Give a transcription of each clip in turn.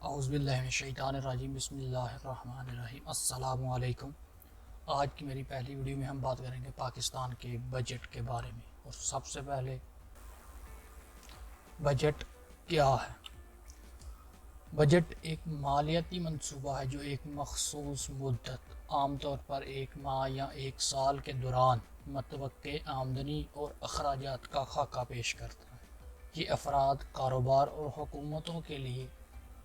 اعوذ باللہ من الشیطان الرجیم بسم اللہ الرحمن الرحیم السلام علیکم۔ آج کی میری پہلی ویڈیو میں ہم بات کریں گے پاکستان کے بجٹ کے بارے میں۔ اور سب سے پہلے بجٹ کیا ہے؟ بجٹ ایک مالیاتی منصوبہ ہے جو ایک مخصوص مدت، عام طور پر ایک ماہ یا ایک سال کے دوران متوقع آمدنی اور اخراجات کا خاکہ پیش کرتا ہے۔ یہ افراد، کاروبار اور حکومتوں کے لیے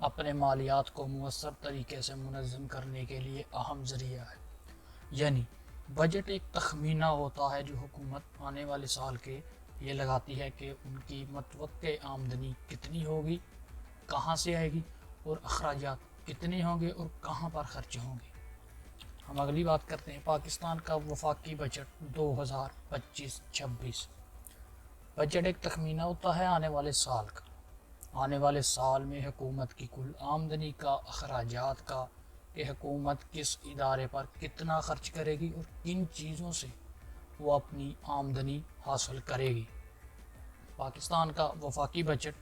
اپنے مالیات کو مؤثر طریقے سے منظم کرنے کے لیے اہم ذریعہ ہے۔ یعنی بجٹ ایک تخمینہ ہوتا ہے جو حکومت آنے والے سال کے یہ لگاتی ہے کہ ان کی متوقع آمدنی کتنی ہوگی، کہاں سے آئے گی، اور اخراجات کتنے ہوں گے اور کہاں پر خرچ ہوں گے۔ ہم اگلی بات کرتے ہیں پاکستان کا وفاقی بجٹ 2025-26۔ بجٹ ایک تخمینہ ہوتا ہے آنے والے سال کا۔ آنے والے سال میں حکومت کی کل آمدنی کا، اخراجات کا، کہ حکومت کس ادارے پر کتنا خرچ کرے گی اور کن چیزوں سے وہ اپنی آمدنی حاصل کرے گی۔ پاکستان کا وفاقی بجٹ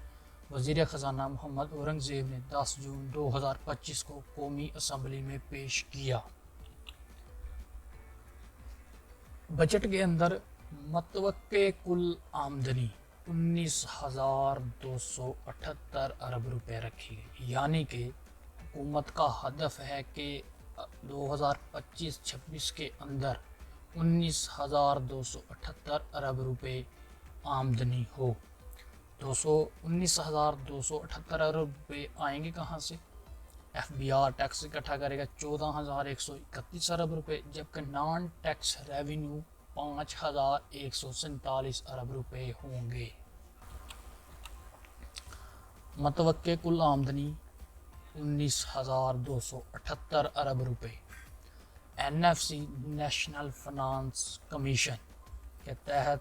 وزیر خزانہ محمد اورنگزیب نے 10 جون 2025 کو قومی اسمبلی میں پیش کیا۔ بجٹ کے اندر متوقع کل آمدنی 19,278 ارب روپے رکھی گئی، یعنی کہ حکومت کا ہدف ہے کہ 2025-26 کے اندر 19,278 ارب روپے آمدنی ہو۔ 19,278 ارب روپے آئیں گے کہاں سے؟ ایف بی آر ٹیکس اکٹھا کرے گا 14,131 ارب روپے، جبکہ نان ٹیکس ریونیو 5,147 ارب روپے ہوں گے۔ متوقع کل آمدنی 19,278 ارب روپے۔ N F C national finance commission کے تحت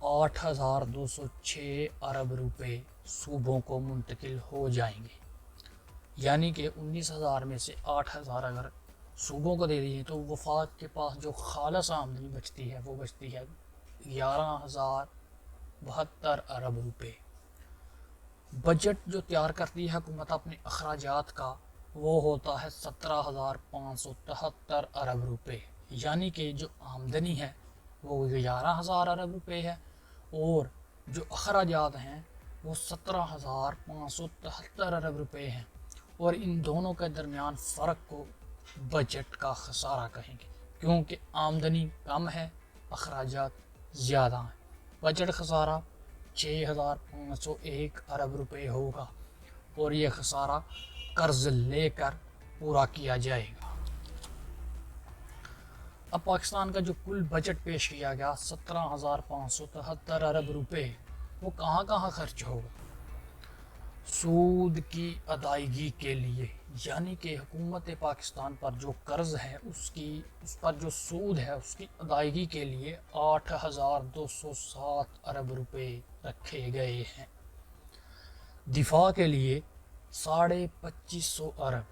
8,206 ارب روپے صوبوں کو منتقل ہو جائیں گے، یعنی کہ 19,000 میں سے 8,000 اگر صوبوں کو دے دیے تو وفاق کے پاس جو خالص آمدنی بچتی ہے وہ بچتی ہے 11,072 ارب روپے۔ بجٹ جو تیار کرتی ہے حکومت اپنے اخراجات کا وہ ہوتا ہے 17,573 ارب روپے، یعنی کہ جو آمدنی ہے وہ 11,000 ارب روپے ہے اور جو اخراجات ہیں وہ 17,573 ارب روپے ہیں، اور ان دونوں کے درمیان فرق کو بجٹ کا خسارہ کہیں گے، کیونکہ آمدنی کم ہے، اخراجات زیادہ ہیں۔ بجٹ خسارہ 6,501 ارب روپے ہوگا اور یہ خسارہ قرض لے کر پورا کیا جائے گا۔ اب پاکستان کا جو کل بجٹ پیش کیا گیا 17,573 ارب روپے، وہ کہاں کہاں خرچ ہوگا؟ سود کی ادائیگی کے لیے، یعنی کہ حکومت پاکستان پر جو قرض ہے اس پر جو سود ہے اس کی ادائیگی کے لیے 8,207 ارب روپے رکھے گئے ہیں۔ دفاع کے لیے 2,550 ارب،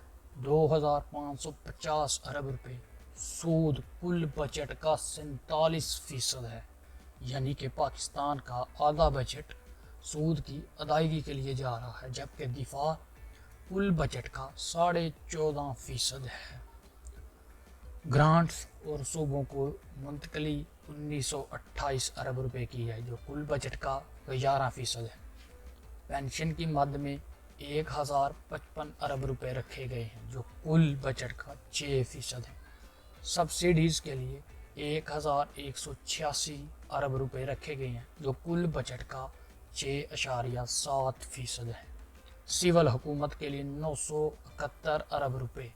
2,550 ارب روپے۔ سود کل بجٹ کا 47% ہے، یعنی کہ پاکستان کا آدھا بجٹ سود کی ادائیگی کے لیے جا رہا ہے، جبکہ دفاع کل بجٹ کا 14.5% ہے۔ گرانٹس اور صوبوں کو منتقلی 1,928 ارب روپے کی ہے جو کل بجٹ کا 11% ہے۔ پینشن کی مد میں 1,055 ارب روپے رکھے گئے ہیں جو کل بجٹ کا 6% ہے۔ سبسڈیز کے لیے 1,186 ارب روپے رکھے گئے ہیں جو کل بجٹ کا 6.7% ہے۔ سول حکومت کے لیے 971 ارب روپے۔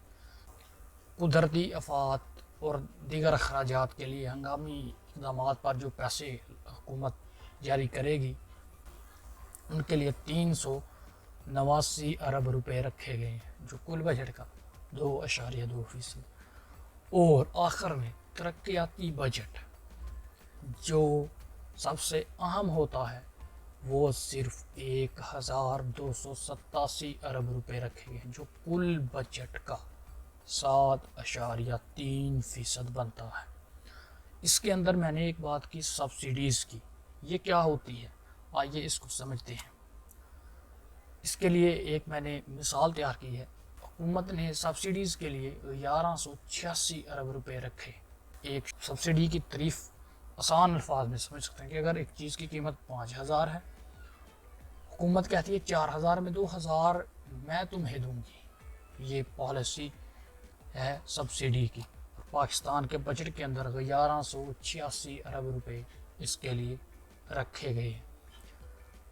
قدرتی آفات اور دیگر اخراجات کے لیے ہنگامی اقدامات پر جو پیسے حکومت جاری کرے گی ان کے لیے 389 ارب روپے رکھے گئے ہیں جو کل بجٹ کا 2.2%۔ اور آخر میں ترقیاتی بجٹ جو سب سے اہم ہوتا ہے وہ صرف 1,287 ارب روپے رکھے گئے ہیں جو کل بجٹ کا 7.3% بنتا ہے۔ اس کے اندر میں نے ایک بات کی سبسڈیز کی، یہ کیا ہوتی ہے؟ آئیے اس کو سمجھتے ہیں۔ اس کے لیے ایک میں نے مثال تیار کی ہے۔ حکومت نے سبسڈیز کے لیے 1186 ارب روپے رکھے۔ ایک سبسڈی کی تعریف آسان الفاظ میں سمجھ سکتے ہیں کہ اگر ایک چیز کی قیمت 5000 ہے، حکومت کہتی ہے 4000 میں 2000 میں تمہیں دوں گی۔ یہ پالیسی ہے سبسڈی کی۔ پاکستان کے بجٹ کے اندر 1186 ارب روپے اس کے لیے رکھے گئے ہیں۔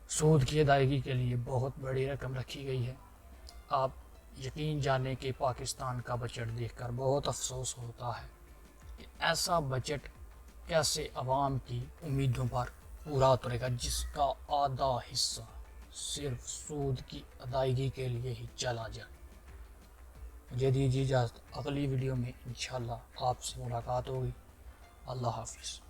سود کی ادائیگی کے لیے بہت بڑی رقم رکھی گئی ہے۔ آپ یقین جانیں کہ پاکستان کا بجٹ دیکھ کر بہت افسوس ہوتا ہے کہ ایسا بجٹ کیسے عوام کی امیدوں پر پورا اترے گا، جس کا آدھا حصہ صرف سود کی ادائیگی کے لیے ہی چلا جائے۔ مجھے دیجیے اجازت، اگلی ویڈیو میں انشاءاللہ آپ سے ملاقات ہوگی۔ اللہ حافظ۔